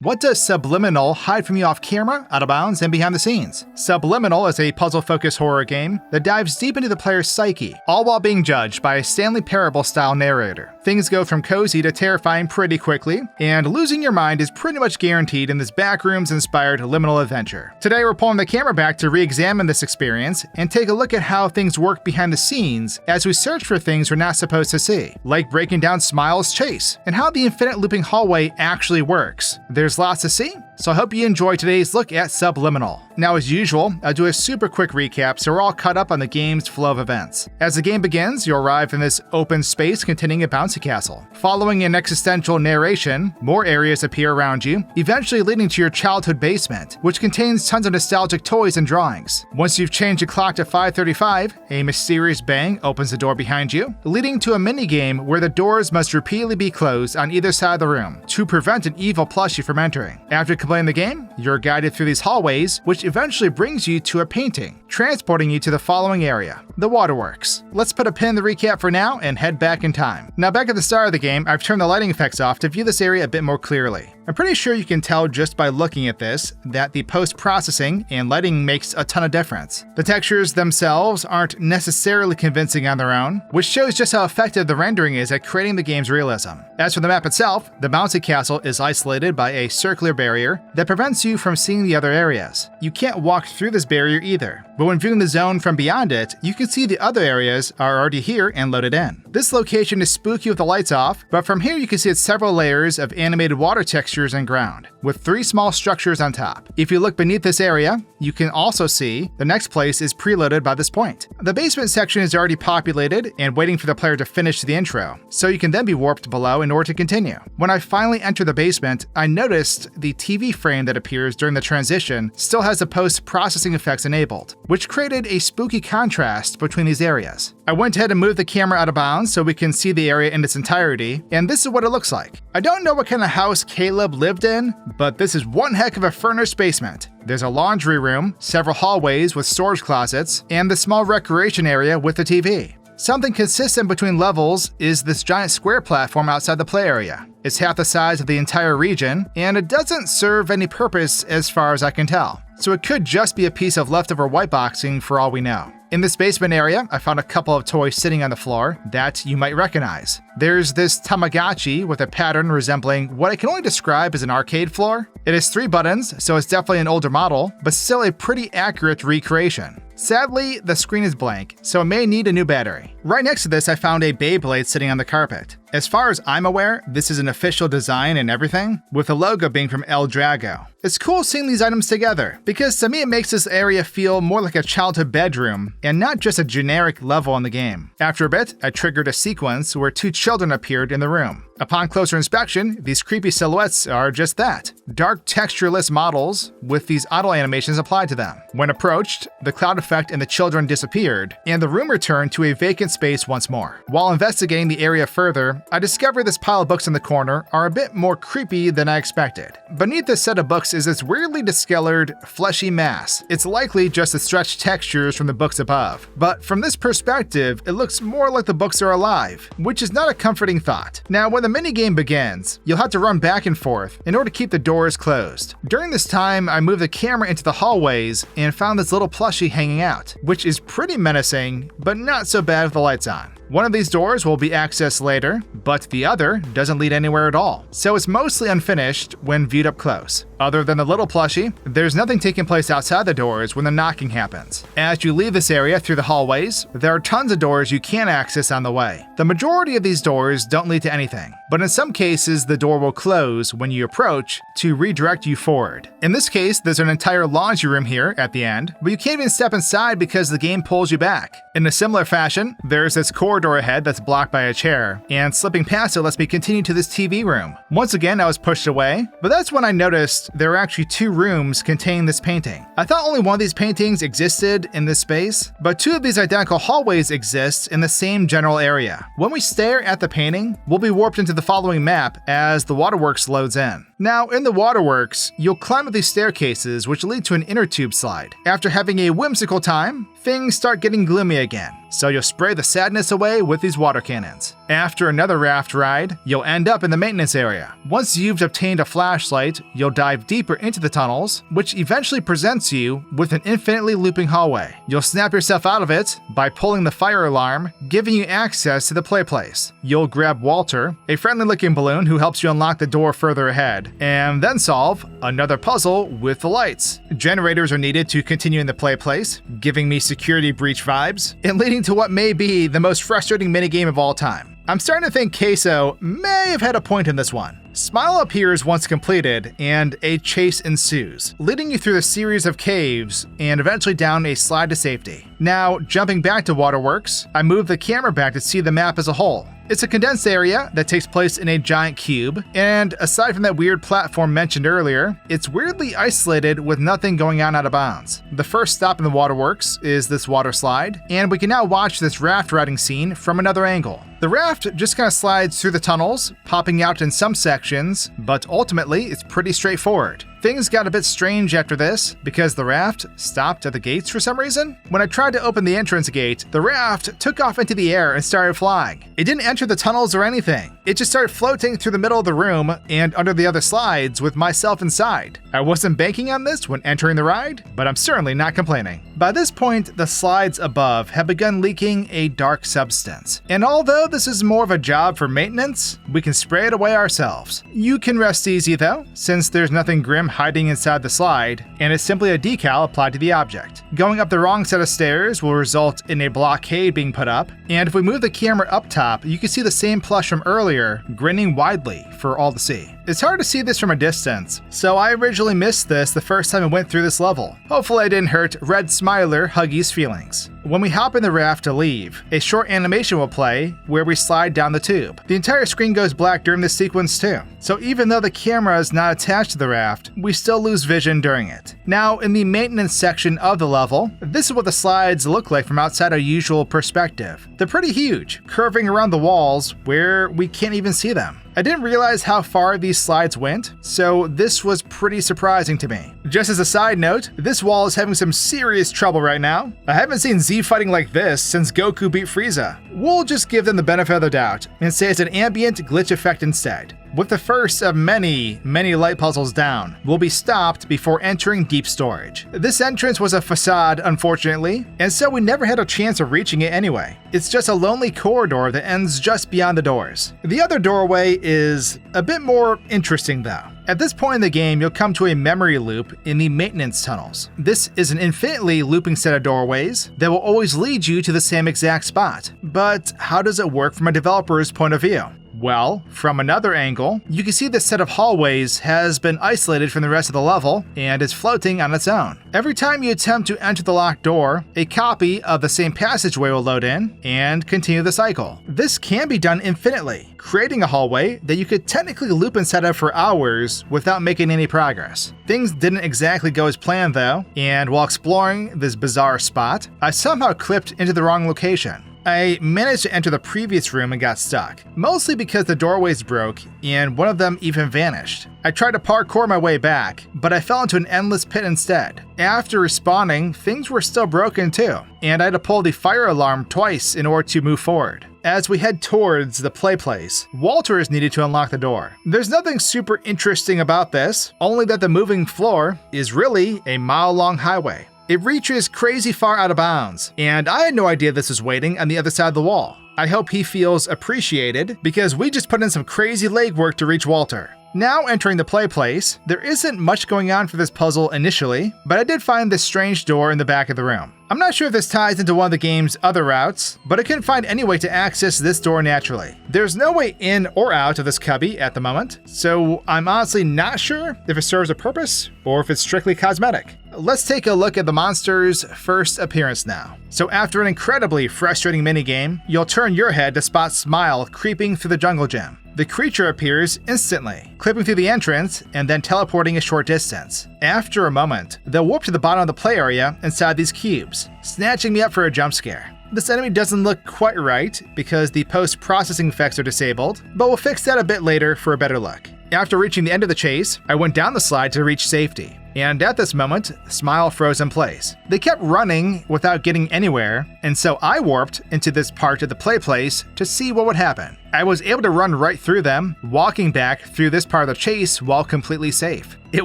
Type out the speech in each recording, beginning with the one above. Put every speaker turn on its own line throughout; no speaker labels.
What does Subliminal hide from you off camera, out of bounds, and behind the scenes? Subliminal is a puzzle-focused horror game that dives deep into the player's psyche, all while being judged by a Stanley Parable-style narrator. Things go from cozy to terrifying pretty quickly, and losing your mind is pretty much guaranteed in this Backrooms-inspired liminal adventure. Today we're pulling the camera back to re-examine this experience and take a look at how things work behind the scenes as we search for things we're not supposed to see, like breaking down Smile's chase, and how the infinite looping hallway actually works. There's lots to see, so I hope you enjoy today's look at Subliminal. Now, as usual, I'll do a super quick recap so we're all caught up on the game's flow of events. As the game begins, you'll arrive in this open space containing a bouncy castle. Following an existential narration, more areas appear around you, eventually leading to your childhood basement, which contains tons of nostalgic toys and drawings. Once you've changed the clock to 5:35, a mysterious bang opens the door behind you, leading to a minigame where the doors must repeatedly be closed on either side of the room to prevent an evil plushie from entering. After completing the game, you're guided through these hallways, which eventually brings you to a painting, transporting you to the following area, the Waterworks. Let's put a pin in the recap for now and head back in time. Now, back at the start of the game, I've turned the lighting effects off to view this area a bit more clearly. I'm pretty sure you can tell just by looking at this that the post-processing and lighting makes a ton of difference. The textures themselves aren't necessarily convincing on their own, which shows just how effective the rendering is at creating the game's realism. As for the map itself, the bouncy castle is isolated by a circular barrier that prevents you from seeing the other areas. You can't walk through this barrier either, but when viewing the zone from beyond it, you can see the other areas are already here and loaded in. This location is spooky with the lights off, but from here you can see it's several layers of animated water textures and ground, with 3 small structures on top. If you look beneath this area, you can also see the next place is preloaded by this point. The basement section is already populated and waiting for the player to finish the intro, so you can then be warped below in order to continue. When I finally enter the basement, I noticed the TV frame that appears during the transition still has the post-processing effects enabled, which created a spooky contrast between these areas. I went ahead and moved the camera out of bounds so we can see the area in its entirety, and this is what it looks like. I don't know what kind of house Caleb lived in, but this is one heck of a furnished basement. There's a laundry room, several hallways with storage closets, and the small recreation area with the TV. Something consistent between levels is this giant square platform outside the play area. It's half the size of the entire region, and it doesn't serve any purpose as far as I can tell. So it could just be a piece of leftover whiteboxing for all we know. In this basement area, I found a couple of toys sitting on the floor that you might recognize. There's this Tamagotchi with a pattern resembling what I can only describe as an arcade floor. It has 3 buttons, so it's definitely an older model, but still a pretty accurate recreation. Sadly, the screen is blank, so it may need a new battery. Right next to this, I found a Beyblade sitting on the carpet. As far as I'm aware, this is an official design and everything, with the logo being from El Drago. It's cool seeing these items together, because to me it makes this area feel more like a childhood bedroom, and not just a generic level in the game. After a bit, I triggered a sequence where 2 children appeared in the room. Upon closer inspection, these creepy silhouettes are just that, dark textureless models with these auto animations applied to them. When approached, the cloud effect and the children disappeared, and the room returned to a vacant space once more. While investigating the area further, I discovered this pile of books in the corner are a bit more creepy than I expected. Beneath this set of books is this weirdly discolored, fleshy mass. It's likely just the stretched textures from the books above, but from this perspective, it looks more like the books are alive, which is not a comforting thought. Now, when the minigame begins, you'll have to run back and forth in order to keep the doors closed. During this time, I moved the camera into the hallways and found this little plushie hanging out, which is pretty menacing, but not so bad with the lights on. One of these doors will be accessed later, but the other doesn't lead anywhere at all, so it's mostly unfinished when viewed up close. Other than the little plushie, there's nothing taking place outside the doors when the knocking happens. As you leave this area through the hallways, there are tons of doors you can't access on the way. The majority of these doors don't lead to anything, but in some cases the door will close when you approach to redirect you forward. In this case, there's an entire laundry room here at the end, but you can't even step inside because the game pulls you back. In a similar fashion, there's this corridor ahead that's blocked by a chair, and slipping past it lets me continue to this TV room. Once again, I was pushed away, but that's when I noticed there are actually 2 rooms containing this painting. I thought only one of these paintings existed in this space, but 2 of these identical hallways exist in the same general area. When we stare at the painting, we'll be warped into the following map as the Waterworks loads in. Now, in the Waterworks, you'll climb up these staircases which lead to an inner tube slide. After having a whimsical time, things start getting gloomy again, so you'll spray the sadness away with these water cannons. After another raft ride, you'll end up in the maintenance area. Once you've obtained a flashlight, you'll dive deeper into the tunnels, which eventually presents you with an infinitely looping hallway. You'll snap yourself out of it by pulling the fire alarm, giving you access to the Playplace. You'll grab Walter, a friendly-looking balloon who helps you unlock the door further ahead, and then solve another puzzle with the lights. Generators are needed to continue in the Playplace, giving me security breach vibes, and leading to what may be the most frustrating minigame of all time. I'm starting to think Queso may have had a point in this one. Smile appears once completed, and a chase ensues, leading you through a series of caves and eventually down a slide to safety. Now, jumping back to Waterworks, I move the camera back to see the map as a whole. It's a condensed area that takes place in a giant cube, and aside from that weird platform mentioned earlier, it's weirdly isolated with nothing going on out of bounds. The first stop in the Waterworks is this water slide, and we can now watch this raft riding scene from another angle. The raft just kind of slides through the tunnels, popping out in some sections, but ultimately it's pretty straightforward. Things got a bit strange after this because the raft stopped at the gates for some reason. When I tried to open the entrance gate, the raft took off into the air and started flying. It didn't enter the tunnels or anything. It just started floating through the middle of the room and under the other slides with myself inside. I wasn't banking on this when entering the ride, but I'm certainly not complaining. By this point, the slides above have begun leaking a dark substance. And although this is more of a job for maintenance, we can spray it away ourselves. You can rest easy though, since there's nothing grim hiding inside the slide, and it's simply a decal applied to the object. Going up the wrong set of stairs will result in a blockade being put up, and if we move the camera up top, you can see the same plush from earlier grinning widely for all to see. It's hard to see this from a distance, so I originally missed this the first time I went through this level. Hopefully I didn't hurt Red Smiler Huggy's feelings. When we hop in the raft to leave, a short animation will play where we slide down the tube. The entire screen goes black during this sequence too, so even though the camera is not attached to the raft, we still lose vision during it. Now, in the maintenance section of the level, this is what the slides look like from outside our usual perspective. They're pretty huge, curving around the walls where we can't even see them. I didn't realize how far these slides went, so this was pretty surprising to me. Just as a side note, this wall is having some serious trouble right now. I haven't seen Z fighting like this since Goku beat Frieza. We'll just give them the benefit of the doubt and say it's an ambient glitch effect instead. With the first of many light puzzles down, we'll be stopped before entering deep storage. This entrance was a facade, unfortunately, and so we never had a chance of reaching it anyway. It's just a lonely corridor that ends just beyond the doors. The other doorway is a bit more interesting though. At this point in the game, you'll come to a memory loop in the maintenance tunnels. This is an infinitely looping set of doorways that will always lead you to the same exact spot. But how does it work from a developer's point of view? Well, from another angle, you can see this set of hallways has been isolated from the rest of the level and is floating on its own. Every time you attempt to enter the locked door, a copy of the same passageway will load in and continue the cycle. This can be done infinitely, creating a hallway that you could technically loop inside of for hours without making any progress. Things didn't exactly go as planned though, and while exploring this bizarre spot, I somehow clipped into the wrong location. I managed to enter the previous room and got stuck, mostly because the doorways broke and one of them even vanished. I tried to parkour my way back, but I fell into an endless pit instead. After respawning, things were still broken too, and I had to pull the fire alarm twice in order to move forward. As we head towards the Playplace, Walter is needed to unlock the door. There's nothing super interesting about this, only that the moving floor is really a mile-long highway. It reaches crazy far out of bounds, and I had no idea this was waiting on the other side of the wall. I hope he feels appreciated, because we just put in some crazy legwork to reach Walter. Now entering the Playplace, there isn't much going on for this puzzle initially, but I did find this strange door in the back of the room. I'm not sure if this ties into one of the game's other routes, but I couldn't find any way to access this door naturally. There's no way in or out of this cubby at the moment, so I'm honestly not sure if it serves a purpose or if it's strictly cosmetic. Let's take a look at the monster's first appearance now. So after an incredibly frustrating minigame, you'll turn your head to spot Smile creeping through the jungle gym. The creature appears instantly, clipping through the entrance and then teleporting a short distance. After a moment, they'll warp to the bottom of the play area inside these cubes, snatching me up for a jump scare. This enemy doesn't look quite right because the post-processing effects are disabled, but we'll fix that a bit later for a better look. After reaching the end of the chase, I went down the slide to reach safety, and at this moment, Smile froze in place. They kept running without getting anywhere, and so I warped into this part of the Playplace to see what would happen. I was able to run right through them, walking back through this part of the chase while completely safe. It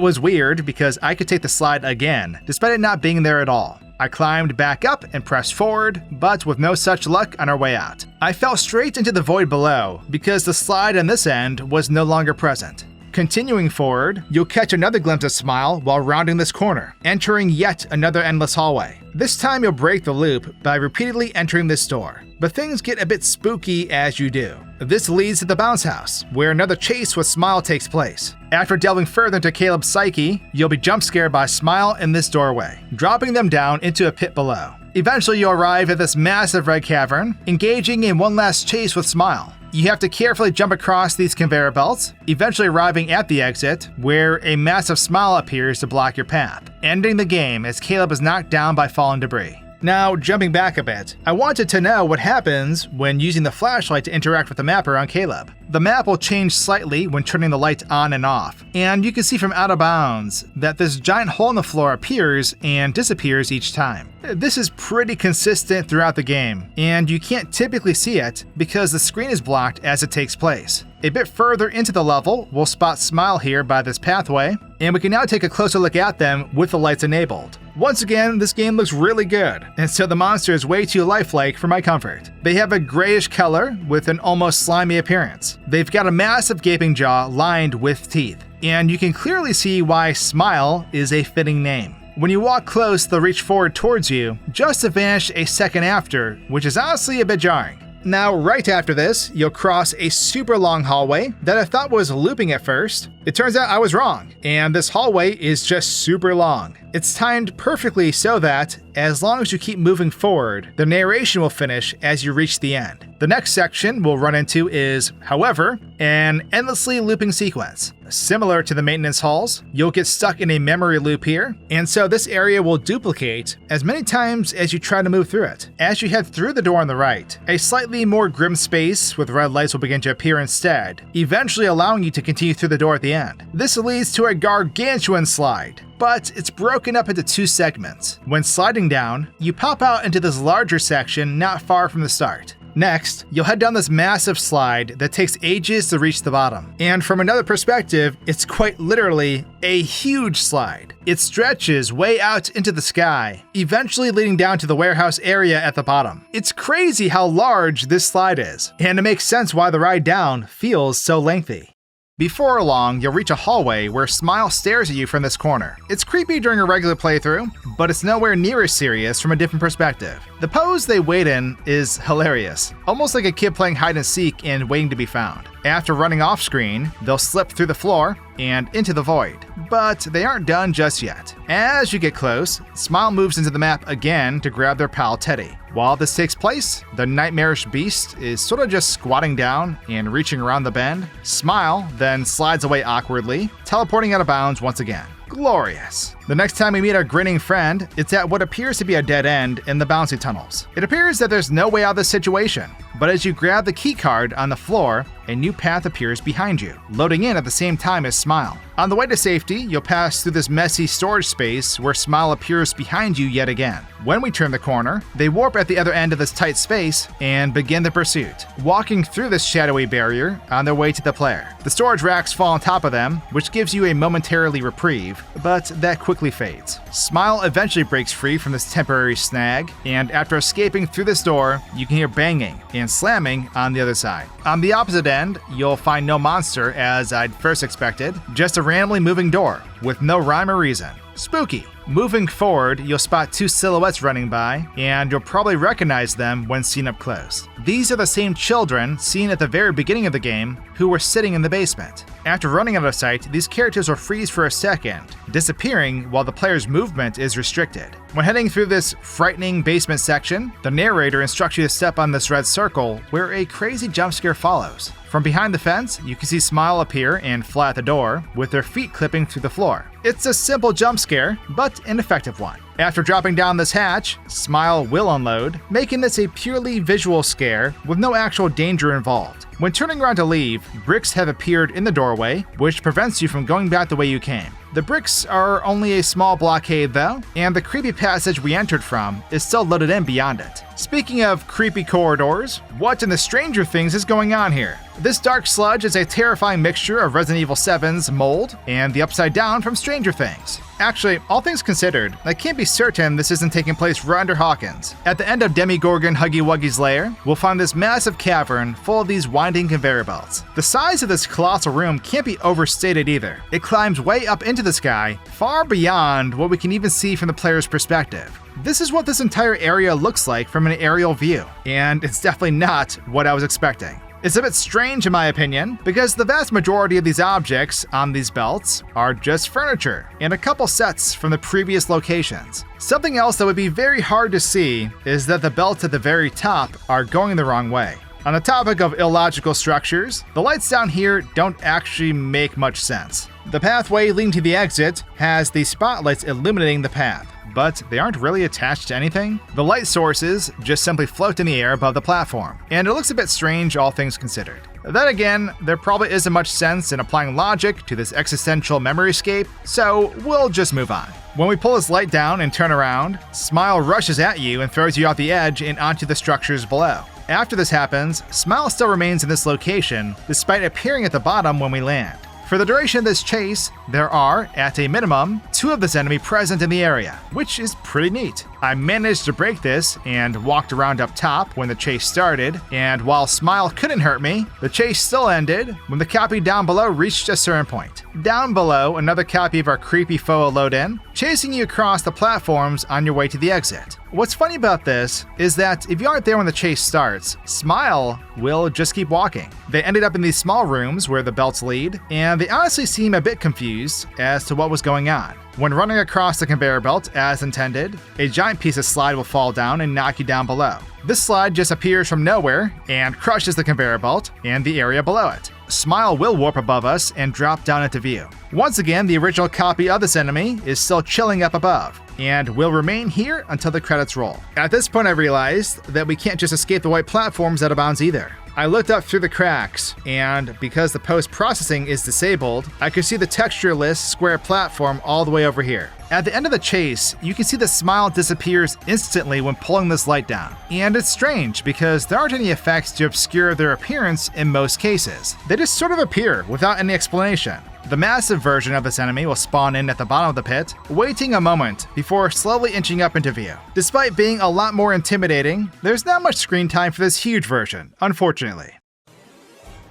was weird because I could take the slide again, despite it not being there at all. I climbed back up and pressed forward, but with no such luck on our way out. I fell straight into the void below because the slide on this end was no longer present. Continuing forward, you'll catch another glimpse of Smile while rounding this corner, entering yet another endless hallway. This time you'll break the loop by repeatedly entering this door, but things get a bit spooky as you do. This leads to the bounce house, where another chase with Smile takes place. After delving further into Caleb's psyche, you'll be jump scared by Smile in this doorway, dropping them down into a pit below. Eventually you'll arrive at this massive red cavern, engaging in one last chase with Smile. You have to carefully jump across these conveyor belts, eventually arriving at the exit, where a massive Smile appears to block your path, ending the game as Caleb is knocked down by fallen debris. Now, jumping back a bit, I wanted to know what happens when using the flashlight to interact with the map around Caleb. The map will change slightly when turning the light on and off, and you can see from out of bounds that this giant hole in the floor appears and disappears each time. This is pretty consistent throughout the game, and you can't typically see it because the screen is blocked as it takes place. A bit further into the level, we'll spot Smile here by this pathway, and we can now take a closer look at them with the lights enabled. Once again, this game looks really good, and so the monster is way too lifelike for my comfort. They have a grayish color with an almost slimy appearance. They've got a massive gaping jaw lined with teeth, and you can clearly see why Smile is a fitting name. When you walk close, they'll reach forward towards you, just to vanish a second after, which is honestly a bit jarring. Now, right after this, you'll cross a super long hallway that I thought was looping at first. It turns out I was wrong, and this hallway is just super long. It's timed perfectly so that, as long as you keep moving forward, the narration will finish as you reach the end. The next section we'll run into is, however, an endlessly looping sequence. Similar to the maintenance halls, you'll get stuck in a memory loop here, and so this area will duplicate as many times as you try to move through it. As you head through the door on the right, a slightly more grim space with red lights will begin to appear instead, eventually allowing you to continue through the door at the end. This leads to a gargantuan slide, but it's broken up into two segments. When sliding down, you pop out into this larger section not far from the start. Next, you'll head down this massive slide that takes ages to reach the bottom. And from another perspective, it's quite literally a huge slide. It stretches way out into the sky, eventually leading down to the warehouse area at the bottom. It's crazy how large this slide is, and it makes sense why the ride down feels so lengthy. Before long, you'll reach a hallway where Smile stares at you from this corner. It's creepy during a regular playthrough, but it's nowhere near as serious from a different perspective. The pose they wait in is hilarious, almost like a kid playing hide and seek and waiting to be found. After running off screen, they'll slip through the floor and into the void, but they aren't done just yet. As you get close, Smile moves into the map again to grab their pal Teddy. While this takes place, the nightmarish beast is sort of just squatting down and reaching around the bend. Smile then slides away awkwardly, teleporting out of bounds once again. Glorious. The next time we meet our grinning friend, it's at what appears to be a dead end in the bouncy tunnels. It appears that there's no way out of this situation, but as you grab the key card on the floor, a new path appears behind you, loading in at the same time as Smile. On the way to safety, you'll pass through this messy storage space where Smile appears behind you yet again. When we turn the corner, they warp at the other end of this tight space and begin the pursuit, walking through this shadowy barrier on their way to the player. The storage racks fall on top of them, which gives you a momentarily reprieve, but that quickly fades. Smile eventually breaks free from this temporary snag, and after escaping through this door, you can hear banging and slamming on the other side. On the opposite end, you'll find no monster as I'd first expected, just a randomly moving door with no rhyme or reason. Spooky. Moving forward, you'll spot two silhouettes running by, and you'll probably recognize them when seen up close. These are the same children seen at the very beginning of the game who were sitting in the basement. After running out of sight, these characters will freeze for a second, disappearing while the player's movement is restricted. When heading through this frightening basement section, the narrator instructs you to step on this red circle where a crazy jump scare follows. From behind the fence, you can see Smile appear and fly at the door, with their feet clipping through the floor. It's a simple jump scare, but an effective one. After dropping down this hatch, Smile will unload, making this a purely visual scare with no actual danger involved. When turning around to leave, bricks have appeared in the doorway, which prevents you from going back the way you came. The bricks are only a small blockade though, and the creepy passage we entered from is still loaded in beyond it. Speaking of creepy corridors, what in the Stranger Things is going on here? This dark sludge is a terrifying mixture of Resident Evil 7's mold and the Upside Down from Stranger Things. Actually, all things considered, I can't be certain this isn't taking place right under Hawkins. At the end of Demogorgon Huggy Wuggy's lair, we'll find this massive cavern full of these winding conveyor belts. The size of this colossal room can't be overstated either. It climbs way up into the sky, far beyond what we can even see from the player's perspective. This is what this entire area looks like from an aerial view, and it's definitely not what I was expecting. It's a bit strange in my opinion, because the vast majority of these objects on these belts are just furniture and a couple sets from the previous locations. Something else that would be very hard to see is that the belts at the very top are going the wrong way. On the topic of illogical structures, the lights down here don't actually make much sense. The pathway leading to the exit has the spotlights illuminating the path, but they aren't really attached to anything. The light sources just simply float in the air above the platform, and it looks a bit strange all things considered. Then again, there probably isn't much sense in applying logic to this existential memoryscape, so we'll just move on. When we pull this light down and turn around, Smile rushes at you and throws you off the edge and onto the structures below. After this happens, Smile still remains in this location, despite appearing at the bottom when we land. For the duration of this chase, there are, at a minimum, 2 of this enemy present in the area, which is pretty neat. I managed to break this and walked around up top when the chase started, and while Smile couldn't hurt me, the chase still ended when the copy down below reached a certain point. Down below, another copy of our creepy foe will load in, chasing you across the platforms on your way to the exit. What's funny about this is that if you aren't there when the chase starts, Smile will just keep walking. They ended up in these small rooms where the belts lead, and they honestly seem a bit confused as to what was going on. When running across the conveyor belt as intended, a giant piece of slide will fall down and knock you down below. This slide just appears from nowhere and crushes the conveyor belt and the area below it. Smile will warp above us and drop down into view. Once again, the original copy of this enemy is still chilling up above, and will remain here until the credits roll. At this point I realized that we can't just escape the white platforms out of bounds either. I looked up through the cracks, and because the post-processing is disabled, I could see the textureless square platform all the way over here. At the end of the chase, you can see the Smile disappears instantly when pulling this light down. And it's strange because there aren't any effects to obscure their appearance in most cases. They just sort of appear without any explanation. The massive version of this enemy will spawn in at the bottom of the pit, waiting a moment before slowly inching up into view. Despite being a lot more intimidating, there's not much screen time for this huge version, unfortunately.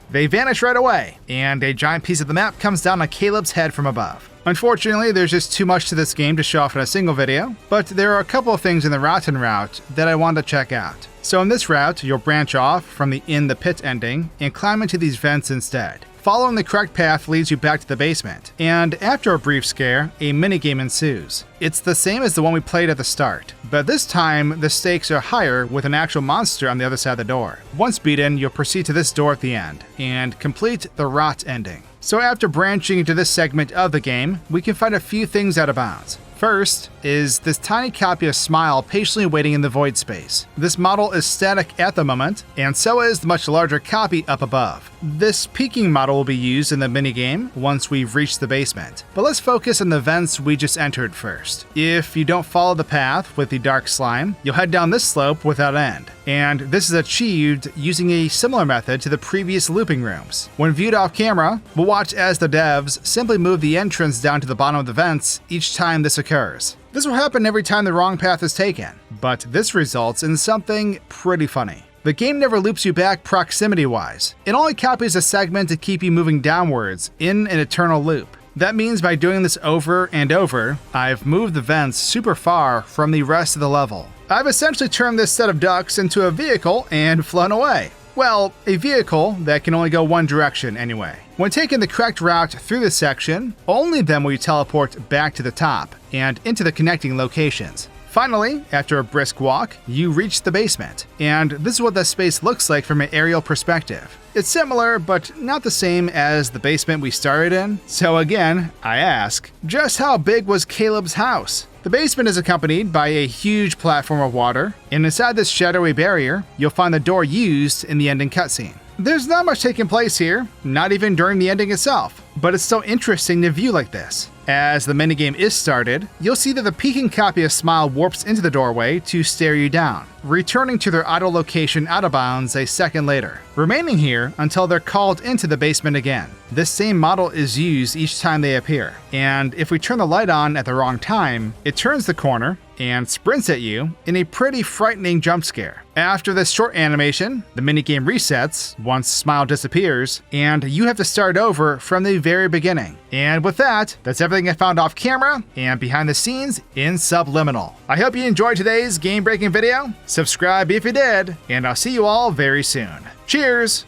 They vanish right away, and a giant piece of the map comes down on Caleb's head from above. Unfortunately, there's just too much to this game to show off in a single video, but there are a couple of things in the Rotten route that I wanted to check out. So in this route, you'll branch off from the in the pit ending and climb into these vents instead. Following the correct path leads you back to the basement, and after a brief scare, a minigame ensues. It's the same as the one we played at the start, but this time the stakes are higher with an actual monster on the other side of the door. Once beaten, you'll proceed to this door at the end, and complete the rot ending. So after branching into this segment of the game, we can find a few things out of bounds. First is this tiny copy of Smile patiently waiting in the void space. This model is static at the moment, and so is the much larger copy up above. This peeking model will be used in the minigame once we've reached the basement, but let's focus on the vents we just entered first. If you don't follow the path with the dark slime, you'll head down this slope without end, and this is achieved using a similar method to the previous looping rooms. When viewed off camera, we'll watch as the devs simply move the entrance down to the bottom of the vents each time this occurs. This will happen every time the wrong path is taken, but this results in something pretty funny. The game never loops you back proximity-wise. It only copies a segment to keep you moving downwards in an eternal loop. That means by doing this over and over, I've moved the vents super far from the rest of the level. I've essentially turned this set of ducks into a vehicle and flown away. Well, a vehicle that can only go one direction anyway. When taking the correct route through this section, only then will you teleport back to the top and into the connecting locations. Finally, after a brisk walk, you reach the basement, and this is what the space looks like from an aerial perspective. It's similar, but not the same as the basement we started in, so again, I ask, just how big was Caleb's house? The basement is accompanied by a huge platform of water, and inside this shadowy barrier, you'll find the door used in the ending cutscene. There's not much taking place here, not even during the ending itself, but it's so interesting to view like this. As the minigame is started, you'll see that the peeking copy of Smile warps into the doorway to stare you down, returning to their idle location out of bounds a second later, remaining here until they're called into the basement again. This same model is used each time they appear, and if we turn the light on at the wrong time, it turns the corner and sprints at you in a pretty frightening jump scare. After this short animation, the minigame resets once Smile disappears, and you have to start over from the very beginning. And with that, that's everything I found off camera and behind the scenes in Subliminal. I hope you enjoyed today's game-breaking video. Subscribe if you did, and I'll see you all very soon. Cheers!